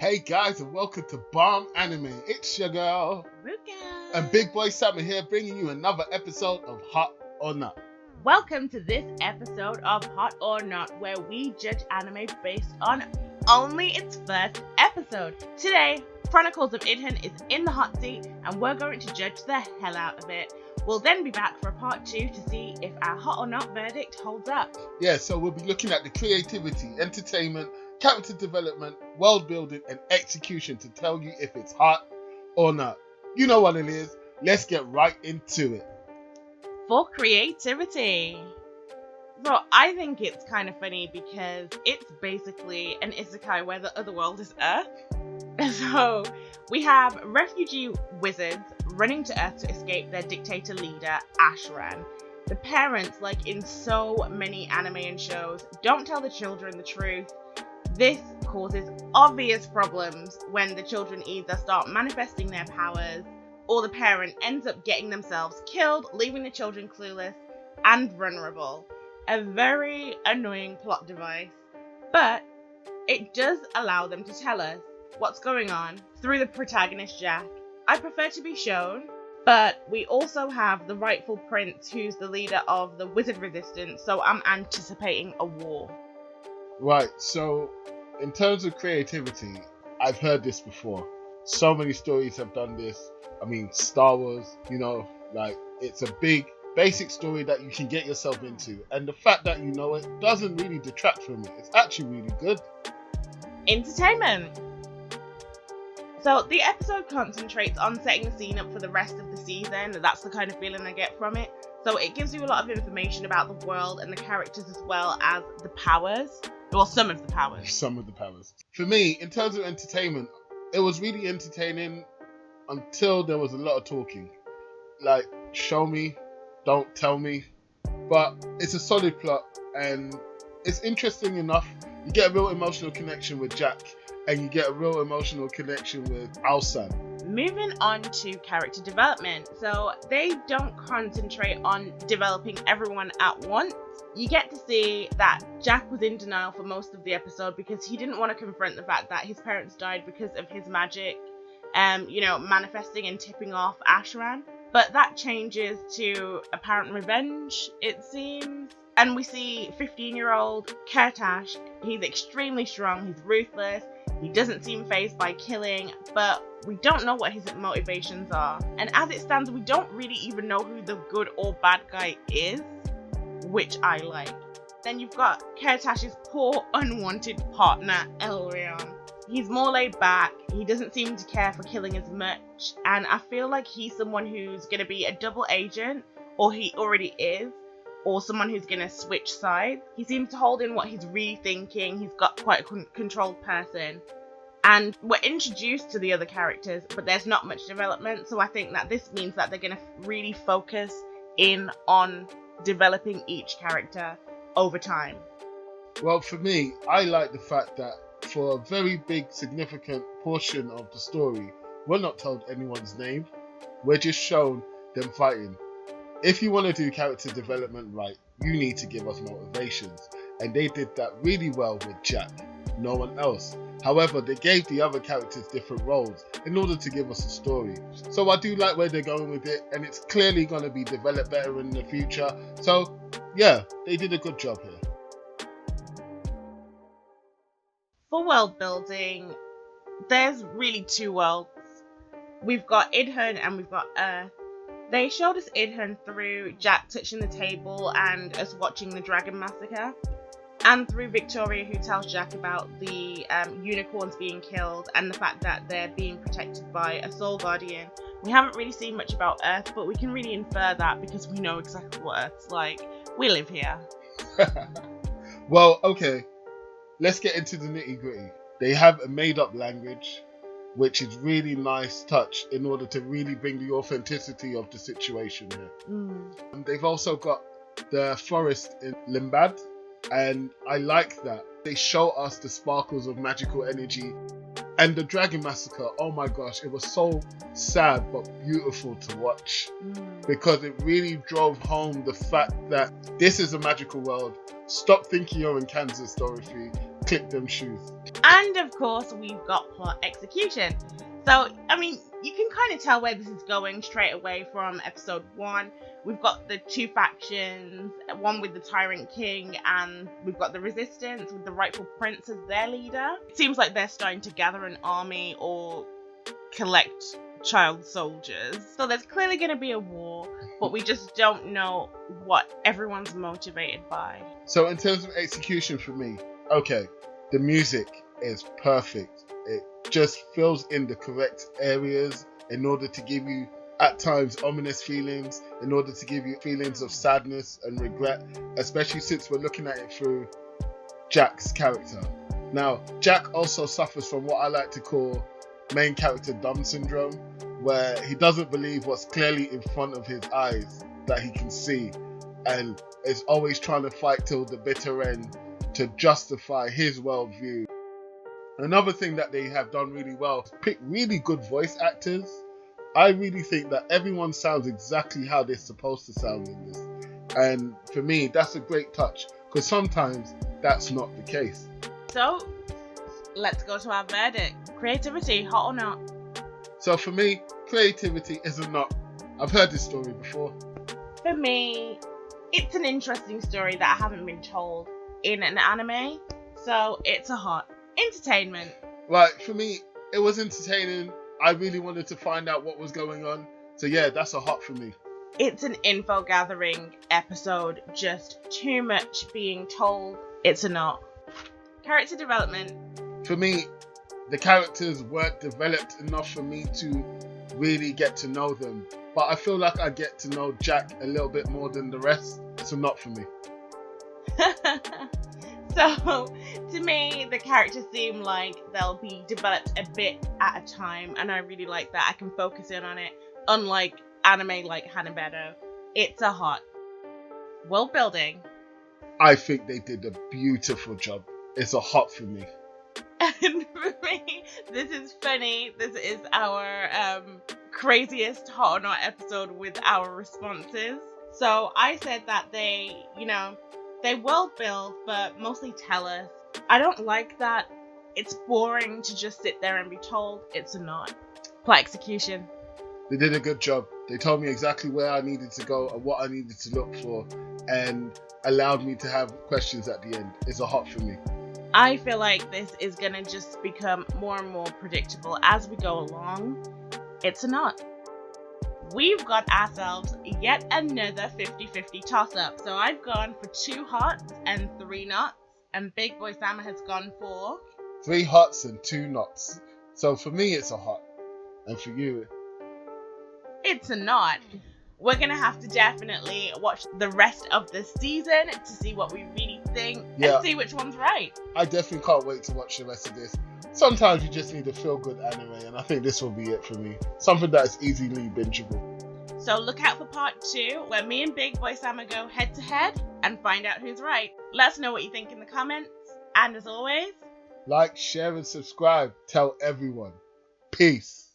Hey guys, and welcome to BombAnime. It's your girl Ruka. and Big Boy Sammy here, bringing you another episode of Hot or Not. Welcome to this episode of Hot or Not, where we judge anime based on only its first episode. Today, Chronicles of IDHUN is in the hot seat, and we're going to judge the hell out of it. We'll then be back for a part 2 to see if our Hot or Not verdict holds up. Yeah, so we'll be looking at the creativity, entertainment, character development, world building, and execution to tell you if it's hot or not. You know what it is. Let's get right into it. For creativity. So I think it's kind of funny because it's basically an isekai where the other world is Earth. So we have refugee wizards running to Earth to escape their dictator leader, Ashran. The parents, like in so many anime and shows, don't tell the children the truth. This causes obvious problems when the children either start manifesting their powers or the parent ends up getting themselves killed, leaving the children clueless and vulnerable. A very annoying plot device, but it does allow them to tell us what's going on through the protagonist Jack. I prefer to be shown, but we also have the rightful prince who's the leader of the wizard resistance, so I'm anticipating a war. Right, so in terms of creativity, I've heard this before. So many stories have done this. I mean, Star Wars, it's a big, basic story that you can get yourself into. And the fact that you know it doesn't really detract from it. It's actually really good. Entertainment. So the episode concentrates on setting the scene up for the rest of the season. That's the kind of feeling I get from it. So it gives you a lot of information about the world and the characters as well as the powers. Well, some of the powers. Some of the powers. For me, in terms of entertainment, it was really entertaining until there was a lot of talking. Like, show me, don't tell me. But it's a solid plot and it's interesting enough. You get a real emotional connection with Jack and you get a real emotional connection with Alsan. Moving on to character development. So they don't concentrate on developing everyone at once. You get to see that Jack was in denial for most of the episode because he didn't want to confront the fact that his parents died because of his magic, manifesting and tipping off Ashran. But that changes to apparent revenge, it seems. And we see 15-year-old Kurtash. He's extremely strong, he's ruthless, he doesn't seem fazed by killing, but we don't know what his motivations are. And as it stands, we don't really even know who the good or bad guy is, which I like. Then you've got Kurtash's poor, unwanted partner, Elrion. He's more laid back, he doesn't seem to care for killing as much, and I feel like he's someone who's going to be a double agent, or he already is, or someone who's going to switch sides. He seems to hold in what he's really thinking, he's got quite a controlled person. And we're introduced to the other characters, but there's not much development, so I think that this means that they're going to really focus in on developing each character over time. Well, for me, I like the fact that for a very big, significant portion of the story, we're not told anyone's name. We're just shown them fighting. If you want to do character development right, you need to give us motivations. And they did that really well with Jack. No one else. However, they gave the other characters different roles in order to give us a story. So I do like where they're going with it, and it's clearly going to be developed better in the future. So yeah, they did a good job here. For world building, there's really two worlds. We've got IDHUN and we've got Earth. They showed us IDHUN through Jack touching the table and us watching the dragon massacre, and through Victoria, who tells Jack about the unicorns being killed and the fact that they're being protected by a soul guardian. We haven't really seen much about Earth, but we can really infer that because we know exactly what Earth's like. We live here. Well, okay. Let's get into the nitty gritty. They have a made up language, which is really nice touch in order to really bring the authenticity of the situation here. And they've also got the forest in Limbad, and I like that. They show us the sparkles of magical energy. And the dragon massacre, oh my gosh, it was so sad but beautiful to watch because it really drove home the fact that this is a magical world. Stop thinking you're in Kansas, Dorothy. clip them shoes. And of course, we've got plot execution. So, I mean, you can kind of tell where this is going straight away from episode 1. We've got the two factions, one with the Tyrant King, and we've got the Resistance with the rightful prince as their leader. It seems like they're starting to gather an army or collect child soldiers. So there's clearly going to be a war, but we just don't know what everyone's motivated by. So in terms of execution for me, okay, the music is perfect. It just fills in the correct areas in order to give you, at times, ominous feelings, in order to give you feelings of sadness and regret, especially since we're looking at it through Jack's character. Now, Jack also suffers from what I like to call main character dumb syndrome, where he doesn't believe what's clearly in front of his eyes that he can see, and is always trying to fight till the bitter end to justify his worldview. Another thing that they have done really well is pick really good voice actors. I really think that everyone sounds exactly how they're supposed to sound in this. And for me, that's a great touch, because sometimes that's not the case. So, let's go to our verdict. Creativity, hot or not? So for me, creativity is a not. I've heard this story before. For me, it's an interesting story that haven't been told in an anime. So, it's a hot. Entertainment. Right, for me, it was entertaining. I really wanted to find out what was going on. So yeah, that's a hot for me. It's an info gathering episode, just too much being told. It's a not. Character development. For me, the characters weren't developed enough for me to really get to know them. But I feel like I get to know Jack a little bit more than the rest. It's a not for me. So, to me, the characters seem like they'll be developed a bit at a time, and I really like that. I can focus in on it, unlike anime like Hanabado. It's a hot. World building. I think they did a beautiful job. It's a hot for me. And for me, this is funny. This is our craziest hot or not episode with our responses. So I said that they world build, but mostly tell us. I don't like that. It's boring to just sit there and be told. It's a not. Plot execution. They did a good job. They told me exactly where I needed to go and what I needed to look for, and allowed me to have questions at the end. It's a hot for me. I feel like this is going to just become more and more predictable as we go along. It's a not. We've got ourselves yet another 50-50 toss-up. So I've gone for 2 hots and 3 nots, and Big Boy Sama has gone for 3 hots and 2 nots. So for me, it's a hot, and for you, it's a not. We're going to have to definitely watch the rest of the season to see what we really think and see which one's right. I definitely can't wait to watch the rest of this. Sometimes you just need a feel-good anime, and I think this will be it for me. Something that is easily bingeable. So look out for part 2, where me and Big Boy Sama go head-to-head and find out who's right. Let us know what you think in the comments. And as always, like, share, and subscribe. Tell everyone. Peace.